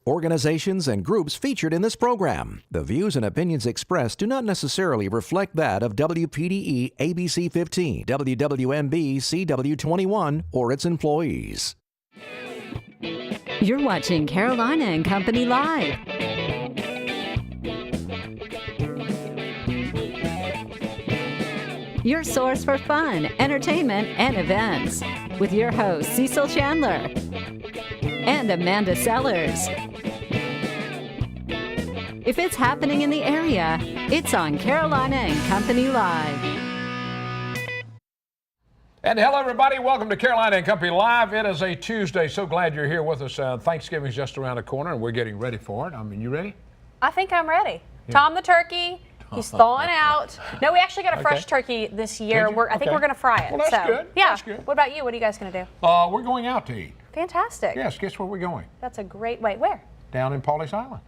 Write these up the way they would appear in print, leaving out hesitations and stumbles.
Organizations and groups featured in this program. The views and opinions expressed do not necessarily reflect that of WPDE ABC 15, WWMB CW21, or its employees. You're watching Carolina and Company Live. Your source for fun, entertainment, and events. With your hosts, Cecil Chandler and Amanda Sellers. If it's happening in the area, it's on Carolina and Company Live. And hello, everybody. Welcome to Carolina and Company Live. It is a Tuesday. So glad you're here with us. Thanksgiving's just around the corner, and we're getting ready for it. I mean, you ready? I think I'm ready. Yeah. Tom the turkey. He's thawing out. No, we actually got a fresh turkey this year. I think we're going to fry it. Well, that's good. Yeah. That's good. What about you? What are you guys going to do? We're going out to eat. Fantastic. Yes. Guess where we're going? That's a great way. Where? Down in Pawleys Island.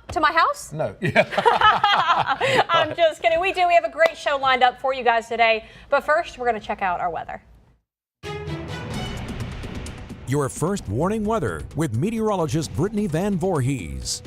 To my house? No. I'm just kidding. We do. We have a great show lined up for you guys today. But first, we're going to check out our weather. Your first warning weather with meteorologist Brittany Van Voorhees.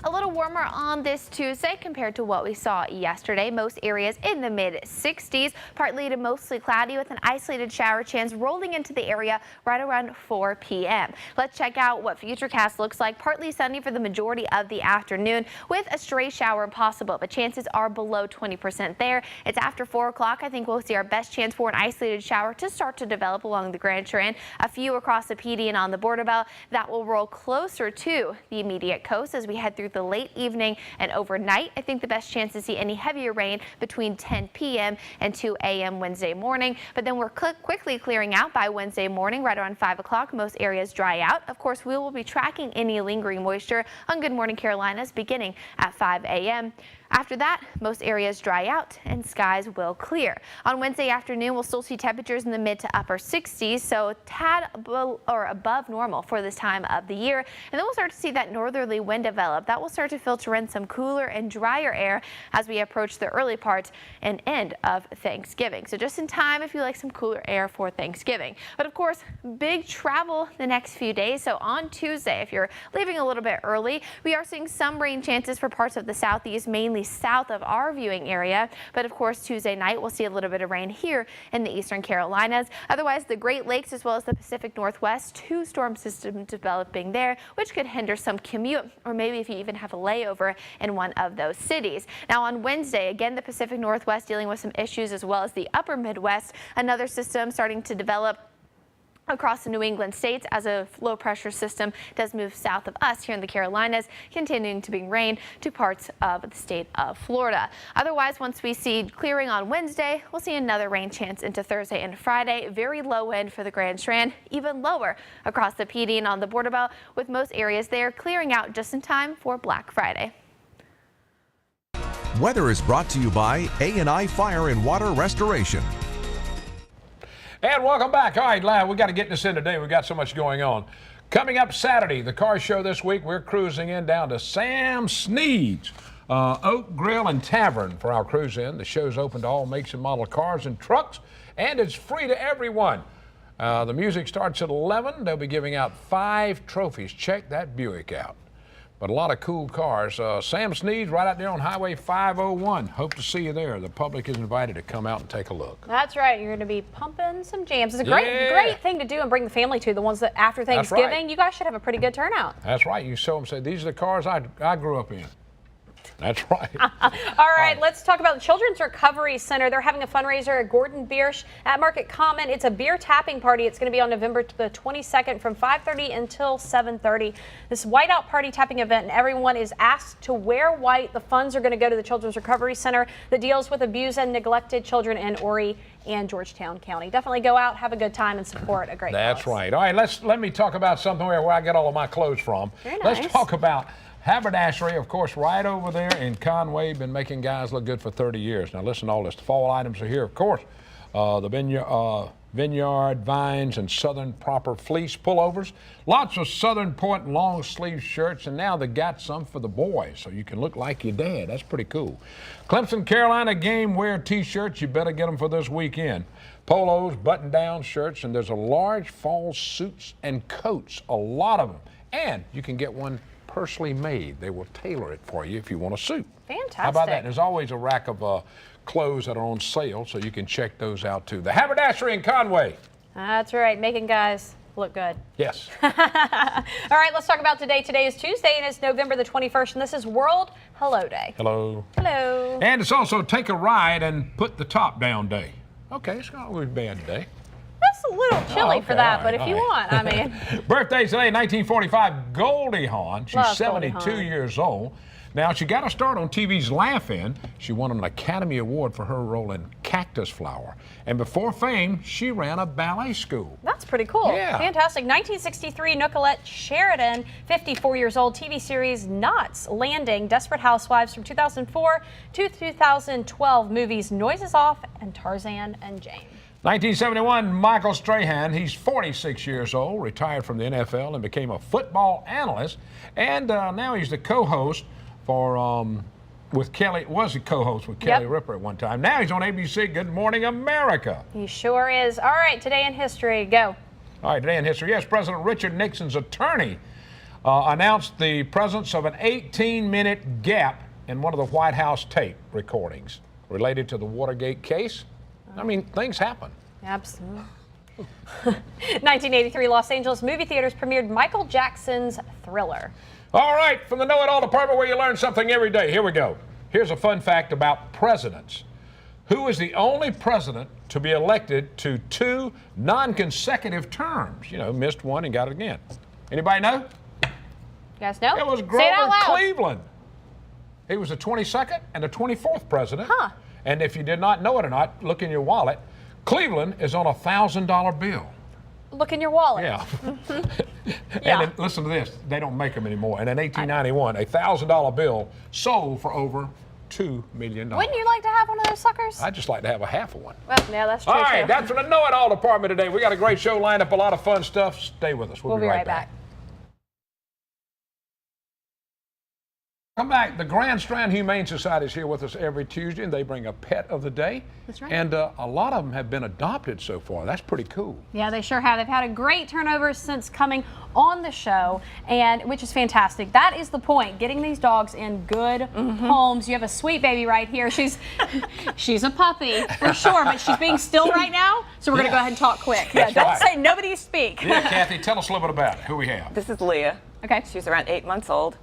A little warmer on this Tuesday compared to what we saw yesterday. Most areas in the mid-60s, partly to mostly cloudy with an isolated shower chance rolling into the area right around 4 p.m. Let's check out what Futurecast looks like. Partly sunny for the majority of the afternoon with a stray shower possible, but chances are below 20% there. It's after 4 o'clock. I think we'll see our best chance for an isolated shower to start to develop along the Grand Trend. A few across the PD and on the border belt that will roll closer to the immediate coast as we head through the late evening and overnight. I think the best chance to see any heavier rain between 10 p.m. and 2 a.m. Wednesday morning, but then we're quickly clearing out by Wednesday morning right around 5 o'clock. Most areas dry out. Of course, we will be tracking any lingering moisture on Good Morning Carolinas beginning at 5 a.m. After that, most areas dry out and skies will clear. On Wednesday afternoon, we'll still see temperatures in the mid to upper 60s, so a tad above normal for this time of the year. And then we'll start to see that northerly wind develop. That will start to filter in some cooler and drier air as we approach the early part and end of Thanksgiving. So just in time if you like some cooler air for Thanksgiving. But of course, big travel the next few days. So on Tuesday, if you're leaving a little bit early, we are seeing some rain chances for parts of the southeast, mainly south of our viewing area. But of course, Tuesday night, we'll see a little bit of rain here in the eastern Carolinas. Otherwise, the Great Lakes as well as the Pacific Northwest, two storm systems developing there, which could hinder some commute, or maybe if you even have a layover in one of those cities. Now on Wednesday, again, the Pacific Northwest dealing with some issues as well as the upper Midwest. Another system starting to develop across the New England states as a low pressure system does move south of us here in the Carolinas, continuing to bring rain to parts of the state of Florida. Otherwise, once we see clearing on Wednesday, we'll see another rain chance into Thursday and Friday. Very low end for the Grand Strand, even lower across the PD and on the border belt, with most areas there clearing out just in time for Black Friday. Weather is brought to you by A&I Fire and Water Restoration. And welcome back. All right, lad, we got to get this in today. We've got so much going on. Coming up Saturday, the car show this week, we're cruising in down to Sam Sneed's Oak Grill and Tavern for our cruise in. The show's open to all makes and model cars and trucks, and it's free to everyone. The music starts at 11. They'll be giving out 5 trophies. Check that Buick out. But a lot of cool cars. Sam Sneed's right out there on Highway 501. Hope to see you there. The public is invited to come out and take a look. That's right. You're going to be pumping some jams. It's a great thing to do and bring the family to. The ones that after Thanksgiving, right. You guys should have a pretty good turnout. That's right. You show them, say, these are the cars I grew up in. That's right. All right, let's talk about the Children's Recovery Center. They're having a fundraiser at Gordon Biersch at Market Common. It's a beer tapping party. It's going to be on November the 22nd from 5:30 until 7:30. This whiteout party tapping event, and everyone is asked to wear white. The funds are going to go to the Children's Recovery Center that deals with abused and neglected children in Horry and Georgetown County. Definitely go out, have a good time, and support a great That's cause. right. All right, let me talk about something where I get all of my clothes from. Very nice. Let's talk about haberdashery, of course, right over there in Conway. Been making guys look good for 30 years. Now listen to all this. The fall items are here, of course. The vineyard, vines, and southern proper fleece pullovers. Lots of Southern Point long sleeve shirts, and now they got some for the boys, so you can look like your dad. That's pretty cool. Clemson Carolina game wear t-shirts. You better get them for this weekend. polos, button-down shirts, and there's a large fall suits and coats, a lot of them. And you can get one personally made. They will tailor it for you if you want a suit. Fantastic. How about that? There's always a rack of clothes that are on sale, so you can check those out too. The Haberdashery in Conway. That's right, making guys look good. Yes. All right, let's talk about today. Today is Tuesday, and it's November the 21st, and this is World Hello Day. Hello. Hello. And it's also Take a Ride and Put the Top Down Day. Okay, it's not always a bad day. That's a little chilly okay, for that, all but right, if you all want, I mean. Birthdays today, 1945, Goldie Hawn. She's Love Goldie 72 Hawn. years old. Now, she got a start on TV's Laugh-In. She won an Academy Award for her role in Cactus Flower. And before fame, she ran a ballet school. That's pretty cool. Yeah. Fantastic. 1963, Nicolette Sheridan, 54 years old, TV series Knots Landing, Desperate Housewives from 2004 to 2012, movies Noises Off and Tarzan and Jane. 1971, Michael Strahan. He's 46 years old, retired from the NFL and became a football analyst. And now he's the co-host for with Kelly. Was a co-host with Kelly Ripa at one time. Now he's on ABC. Good Morning America. He sure is. All right, today in history, go. All right, today in history. Yes, President Richard Nixon's attorney announced the presence of an 18-minute gap in one of the White House tape recordings related to the Watergate case. I mean, things happen. Absolutely. 1983, Los Angeles movie theaters premiered Michael Jackson's Thriller. All right, from the Know It All department where you learn something every day. Here we go. Here's a fun fact about presidents. Who is the only president to be elected to 2 non-consecutive terms? You know, missed one and got it again. Anybody know? You guys know? It was Say it Grover out loud. Cleveland. He was the 22nd and the 24th president. Huh. And if you did not know it or not, look in your wallet. Cleveland is on a $1,000 bill. Look in your wallet. Yeah. Yeah. And then, listen to this. They don't make them anymore. And in 1891, a $1,000 bill sold for over $2 million. Wouldn't you like to have one of those suckers? I'd just like to have a half of one. Well, yeah, that's true. All right, too. that's from the Know It All department today. We got a great show lined up, a lot of fun stuff. Stay with us. We'll be right back. Come back. The Grand Strand Humane Society is here with us every Tuesday, and they bring a pet of the day. That's right. And a lot of them have been adopted so far. That's pretty cool. Yeah, they sure have. They've had a great turnover since coming on the show, and which is fantastic. That is the point, getting these dogs in good homes. You have a sweet baby right here. She's a puppy for sure, but she's being still right now, so we're going to go ahead and talk quick. That's Don't right. say nobody speak. Yeah, Kathy, tell us a little bit about it. Who we have? This is Leah. Okay. She's around 8 months old.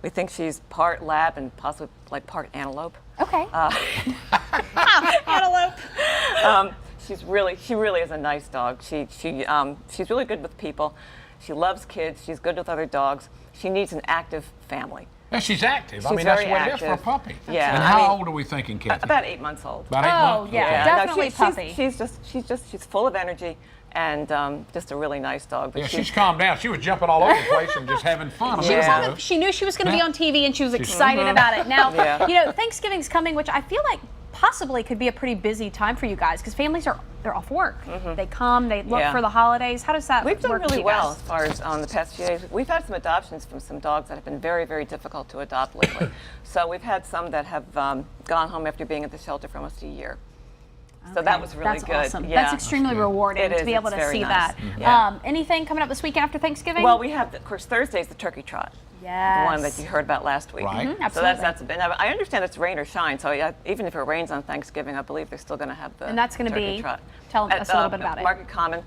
We think she's part lab and possibly like part antelope. Okay. Antelope. She really is a nice dog. She's really good with people. She loves kids. She's good with other dogs. She needs an active family. Yeah, she's active. I She's mean, that's very what it is for a active. puppy. Yeah, And I how mean, old are we thinking, Kathy? About 8 months old. About 8 months? yeah. Okay. Definitely no, puppy. She's full of energy and just a really nice dog. But Yeah, she's calmed down. She was jumping all over the place and just having fun. She was Yeah. having, she knew she was going to be Yeah. on TV, and she was excited about it. Now, Yeah. you know, Thanksgiving's coming, which I feel like possibly could be a pretty busy time for you guys because families they're off work. They come, they look Yeah. for the holidays. How does that We've done work for really you well guys? as far as on the past few days. We've had some adoptions from some dogs that have been very, very difficult to adopt lately. So we've had some that have gone home after being at the shelter for almost a year. So that was really That's good. awesome. Yeah. That's extremely rewarding It to is. be able It's to very see nice. that. Yeah. Anything coming up this weekend after Thanksgiving? Well, we have, of course, Thursday's the turkey trot. yes. The one that you heard about last week. Right. Mhm, So that's been, I understand it's rain or shine. So even if it rains on Thanksgiving, I believe they're still going to have the And that's gonna turkey be- trot. tell us a little bit about it. Market Common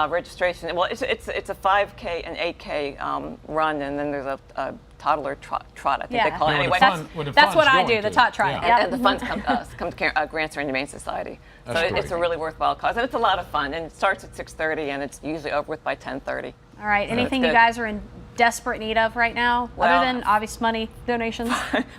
registration. Well, it's a 5K and 8K run, and then there's a toddler trot. I think Yeah. they call it Yeah, anyway. That's what I do, the tot trot. Yeah. Yep. And the funds come to Grand Strand Humane Society. That's So great. it's a really worthwhile cause, and it's a lot of fun. And it starts at 6:30, and it's usually over with by 10:30. All right. Anything you good. guys are in desperate need of right now, Well- other than obvious money donations?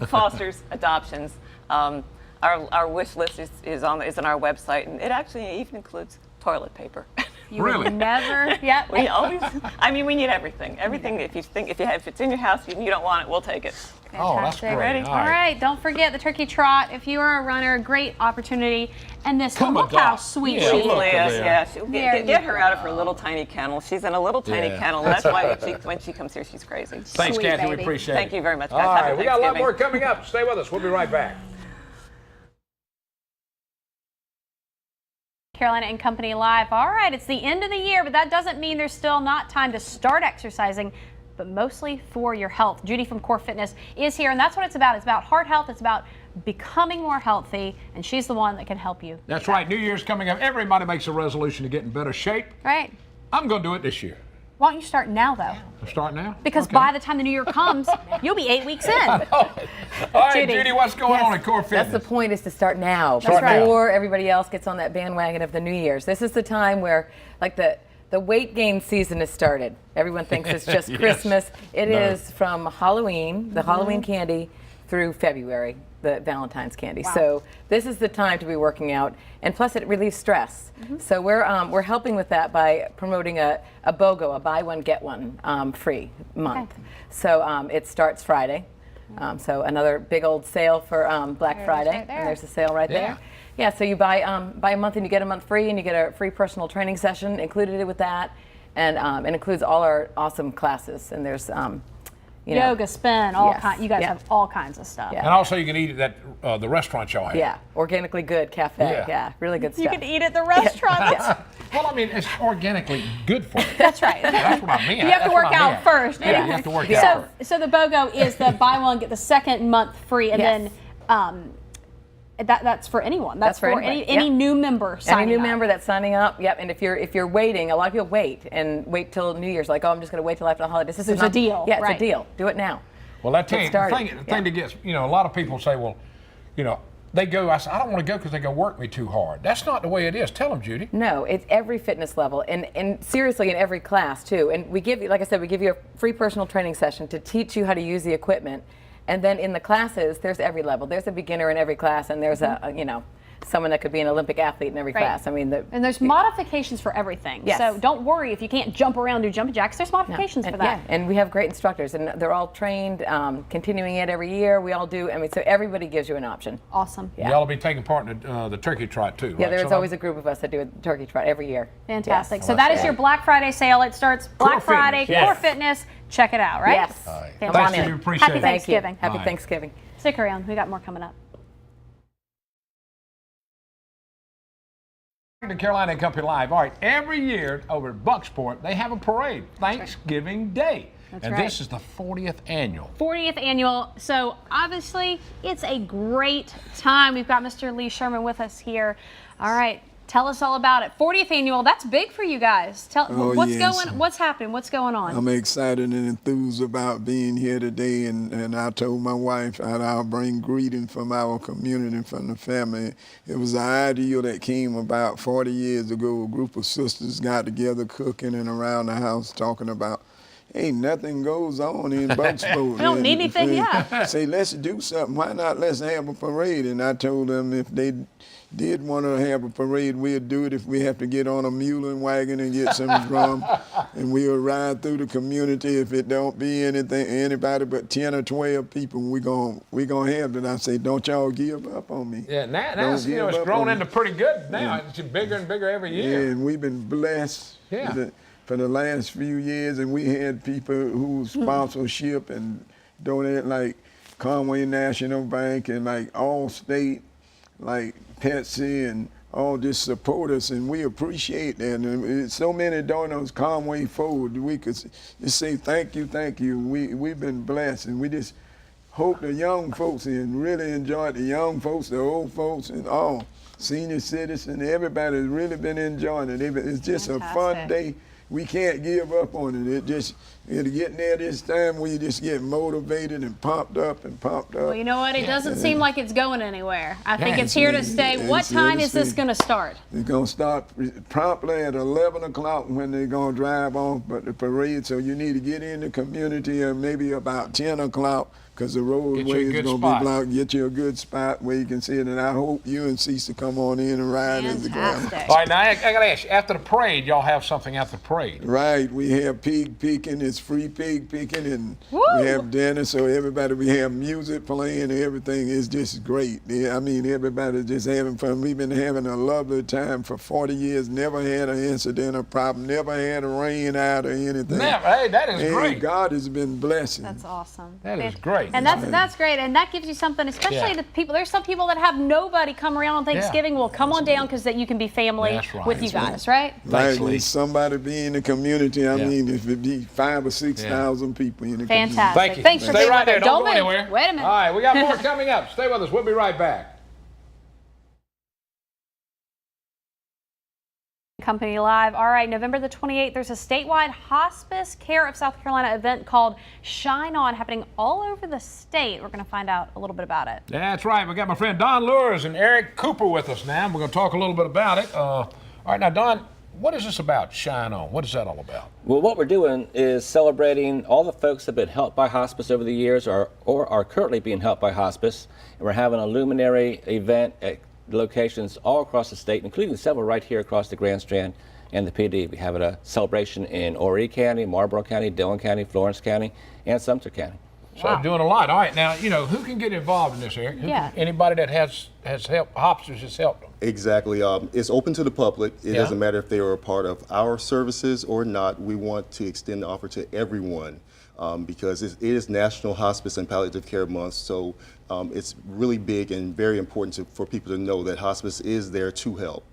Fosters, adoptions. Our wish list is on our website, and it actually even includes toilet paper. You Really? would never. Yep. We always. I mean, we need everything. Everything. If it's in your house, you don't want it, we'll take it. Oh, that's Fantastic. great. Ready? All All right. right, don't forget the turkey trot. If you are a runner, great opportunity. And this, Come look how adopt. sweet Yeah, she look is. at Leah, that. yeah. There Get you her out of her little tiny kennel. She's in a little tiny Yeah. kennel. That's why when she comes here, she's crazy. Thanks, Sweet Kathy. We baby. appreciate it. Thank you very much, All guys. Happy right, we got a lot Thanksgiving. more coming up. Stay with us. We'll be right back. Carolina and Company Live. All right, it's the end of the year, but that doesn't mean there's still not time to start exercising, but mostly for your health. Judy from Core Fitness is here, and that's what it's about. It's about heart health. It's about becoming more healthy, and she's the one that can help you. That's right. New Year's coming up. Everybody makes a resolution to get in better shape. Right. I'm going to do it this year. Why don't you start now, though? Start now? Because Okay. by the time the new year comes, you'll be 8 weeks in. All right, Judy, what's going on at Core That's Fitness? the point, is to start now, Start now. before everybody else gets on that bandwagon of the New Year's. This is the time where, like, the weight gain season has started. Everyone thinks it's just Yes. Christmas. It No. is from Halloween, the Halloween candy, through February, the Valentine's candy. So this is the time to be working out, and plus it relieves stress. So we're helping with that by promoting a BOGO, a buy one get one free month. So it starts Friday. So another big old sale for Black Friday, right there. and there's a sale right there. Yeah, so you buy a month and you get a month free, and you get a free personal training session included with that, and it includes all our awesome classes. And there's you know, Yoga, spin, all Yes. kinds. You guys Yeah. have all kinds of stuff. Yeah. And also, you can eat at that the restaurant y'all have. yeah, organically good cafe. Yeah. Yeah, really good stuff. You can eat at the restaurant. That's, Well, I mean, it's organically good for you. that's right. That's what I mean. You have to work out first. Yeah, you have to work out first. So the BOGO is the buy one get the second month free, and Yes. then that's for anyone. That's for for anybody, any yep. new member signing Any new up. member that's signing up, yep. And if you're waiting, a lot of people wait till New Year's, like, oh, I'm just going to wait till after the holidays. This is There's a not- deal, Yeah, it's right. a deal. Do it now. Well, that thing, Get started. the thing that gets, you know, a lot of people say, well, you know, they go, I say, I don't want to go because they're going to work me too hard. That's not the way it is. Tell them, Judy. No, it's every fitness level, and seriously in every class too. And we give you, like I said, we give you a free personal training session to teach you how to use the equipment. And then in the classes, there's every level. There's a beginner in every class, and there's a you know, someone that could be an Olympic athlete in every Right. class. I mean, And there's modifications for everything. Yes. So don't worry if you can't jump around, do jumping jacks. There's modifications for that. Yeah, and we have great instructors, and they're all trained, continuing it every year. We all do. I mean, so everybody gives you an option. Awesome. Yeah. Y'all will be taking part in the turkey trot, too, Yeah, right? there's always a group of us that do a turkey trot every year. Fantastic. Yes. So that is your Black Friday sale. It starts Black Core Friday, Fitness, Core yes. Fitness. Check it out, right? Yes. All right. Come Thanks, on in. Judy. Appreciate Happy it. Thank you. Thanksgiving. Happy Bye. Thanksgiving. Stick around. We got more coming up. To Carolina and Company Live. All right, every year over at Bucksport, they have a parade, Thanksgiving Day. And right. this is the 40th annual. 40th annual. So obviously it's a great time. We've got Mr. Lee Sherman with us here. All right. Tell us all about it. 40th annual. That's big for you guys. What's happening? What's going on? I'm excited and enthused about being here today, and I told my wife I'll bring greetings from our community and from the family. It was an idea that came about 40 years ago. A group of sisters got together cooking and around the house talking about, ain't nothing goes on in Bucksport. We don't need anything, yeah. Say, let's do something. Why not let's have a parade? And I told them if they did want to have a parade, we'd do it if we have to get on a mule and wagon and get some drum, and we'll ride through the community. If it don't be anybody but 10 or 12 people, we gonna have it. I say, don't y'all give up on me. Yeah, now Don't it's, give it's up grown on into me. pretty good now. It's bigger and bigger every year. And we've been blessed Yeah. for the last few years, and we had people who sponsorship and donate, like Conway National Bank and like Allstate, like Pepsi, and all just support us, and we appreciate that. And so many donors, Conway Ford, we could just say thank you, thank you. We've been blessed, and we just hope the young folks and really enjoy the young folks, the old folks, and all senior citizens. Everybody's really been enjoying it. It's just a fun day. We can't give up on it. It'll get there this time where you just get motivated and pumped up and pumped up. Well, you know what? It doesn't seem like it's going anywhere. I think Yeah. it's here to stay. What It's here time to is this stay. going to start? It's gonna start promptly at 11 o'clock when they're gonna drive off, but the parade, so you need to get in the community maybe about 10 o'clock, because the roadway Get you a is good gonna spot. be blocked. Get you a good spot where you can see it, and I hope you and Cecil come on in and ride as the ground. Fantastic. All right, now I got to ask you, after the parade, y'all have something after the parade. Right, we have pig picking, it's free pig picking, and Woo! we have dinner, so everybody, we have music playing, and everything is just great. Yeah, I mean, everybody's just having fun. We've been having a lovely time for 40 years, never had an incident or problem, never had a rain out or anything. Never. Hey, that is And great. God has been blessing. That's awesome. That is great. great. And that's great, and that gives you something, especially the people. There's some people that have nobody come around on Thanksgiving. Well, come on down because that you can be family with you guys, right? Like if somebody be in the community. I mean, if it be 5,000 or 6,000 people in the Fantastic. community. Thank you. Thanks for Stay being right with there. us. Don't go move. anywhere. Wait a minute. All right, we got more coming up. Stay with us. We'll be right back. Company Live. All right, November the 28th, there's a statewide Hospice Care of South Carolina event called Shine On happening all over the state. We're going to find out a little bit about it. That's right. We got my friend Don Lures and Eric Cooper with us now. We're going to talk a little bit about it. All right, now, Don, what is this about, Shine On? What is that all about? Well, what we're doing is celebrating all the folks that have been helped by hospice over the years or are currently being helped by hospice. And we're having a luminary event at locations all across the state, including several right here across the Grand Strand and the PD. We have a celebration in Horry County, Marlborough County, Dillon County, Florence County, and Sumter County. So doing a lot. All right, now, you know, who can get involved in this, Eric? Anybody that has helped, hospice has helped them. Exactly. It's open to the public. It doesn't matter if they are a part of our services or not. We want to extend the offer to everyone because it is National Hospice and Palliative Care Month. So it's really big and very important for people to know that hospice is there to help.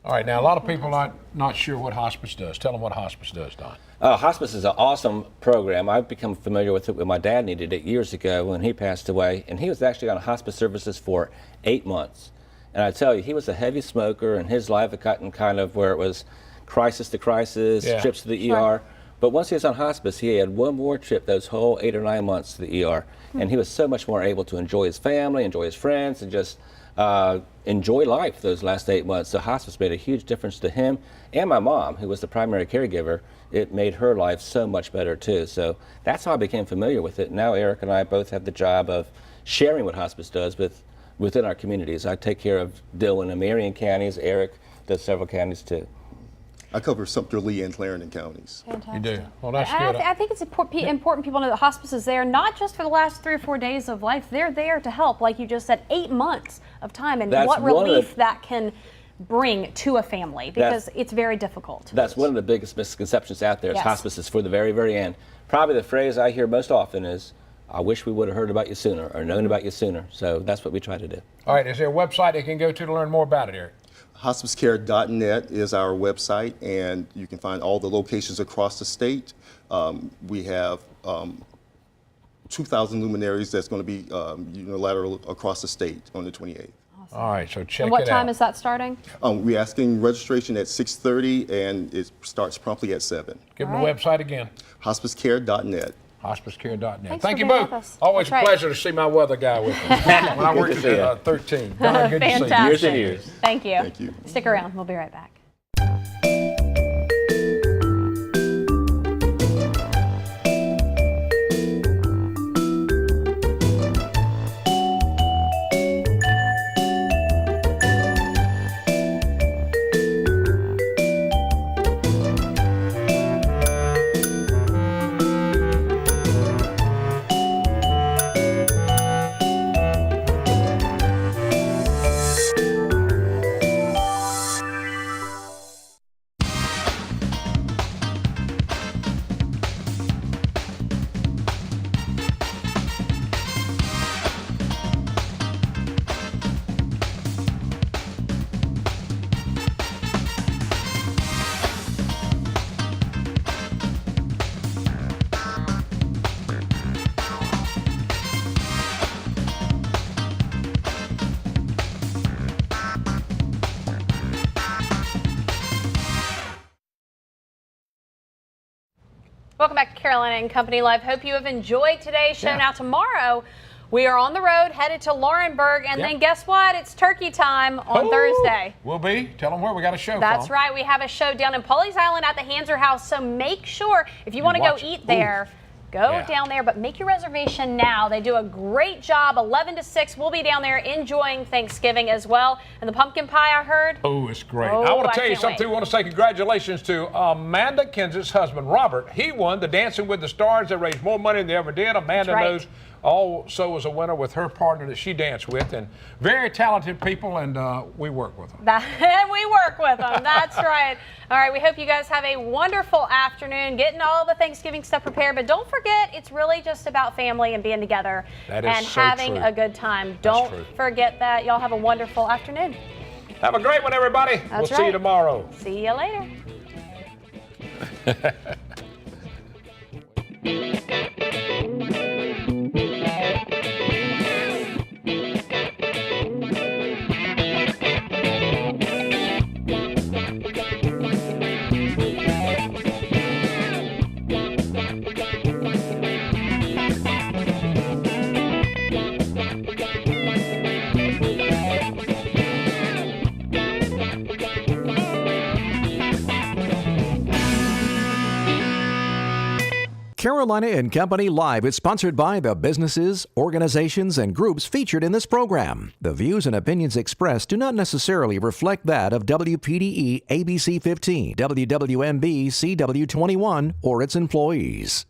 All right, now a lot of people are not sure what hospice does. Tell them what hospice does, Don. Hospice is an awesome program. I've become familiar with it when my dad needed it years ago when he passed away, and he was actually on hospice services for 8 months. And I tell you, he was a heavy smoker, and his life had gotten kind of where it was crisis to crisis, trips to the ER. But once he was on hospice, he had one more trip those whole 8 or 9 months to the ER. And he was so much more able to enjoy his family, enjoy his friends, and just enjoy life those last 8 months. So hospice made a huge difference to him and my mom, who was the primary caregiver. It made her life so much better too. So that's how I became familiar with it. Now Eric and I both have the job of sharing what hospice does within our communities. I take care of Dillon and Marion counties. Eric does several counties too. I cover Sumter, Lee, and Clarendon counties. Fantastic. You do. Well, that's good. I think it's important people know that hospice is there not just for the last 3 or 4 days of life. They're there to help, like you just said, 8 months of time, and what relief that can bring to a family because it's very difficult. That's one of the biggest misconceptions out there is hospice is for the very, very end. Probably the phrase I hear most often is, I wish we would have heard about you sooner or known about you sooner. So that's what we try to do. All right, is there a website they can go to learn more about it, Eric? Hospicecare.net is our website, and you can find all the locations across the state. We have 2,000 luminaries that's going to be unilateral across the state on the 28th. Awesome. All right, so check it out. And what time is that starting? We're asking registration at 6:30, and it starts promptly at 7. Give them the website again. Hospicecare.net. Hospicecare.net. Thanks Thank for you being both. with us. Always That's a pleasure to see my weather guy with me when I worked at 13. Don, good to see you. Fantastic. Years and years. Thank you. Thank you. Stick around. We'll be right back. Welcome back to Carolina and Company Live. Hope you have enjoyed today's show. Now tomorrow, we are on the road, headed to Laurinburg, and then guess what? It's turkey time on Thursday. We'll be. Tell them where we got a show. That's right. We have a show down in Pawleys Island at the Hanser House. So make sure if you want to go eat there, go down there, but make your reservation now. They do a great job. 11 to 6. We'll be down there enjoying Thanksgiving as well. And the pumpkin pie, I heard. Oh, it's great. Oh, I want I to tell you can't something. wait. I want to say congratulations to Amanda Kinz's husband, Robert. He won the Dancing with the Stars. They raised more money than they ever did. Amanda knows also was a winner with her partner that she danced with, and very talented people, and we work with them. We work with them. That's right. All right, we hope you guys have a wonderful afternoon, getting all the Thanksgiving stuff prepared. But don't forget, it's really just about family and being together That is and so having true. a good time. That's Don't true. forget that. Y'all have a wonderful afternoon. Have a great one, everybody. We'll That's see you right. tomorrow. See you later. Carolina and Company Live is sponsored by the businesses, organizations, and groups featured in this program. The views and opinions expressed do not necessarily reflect that of WPDE ABC 15, WWMB CW 21, or its employees.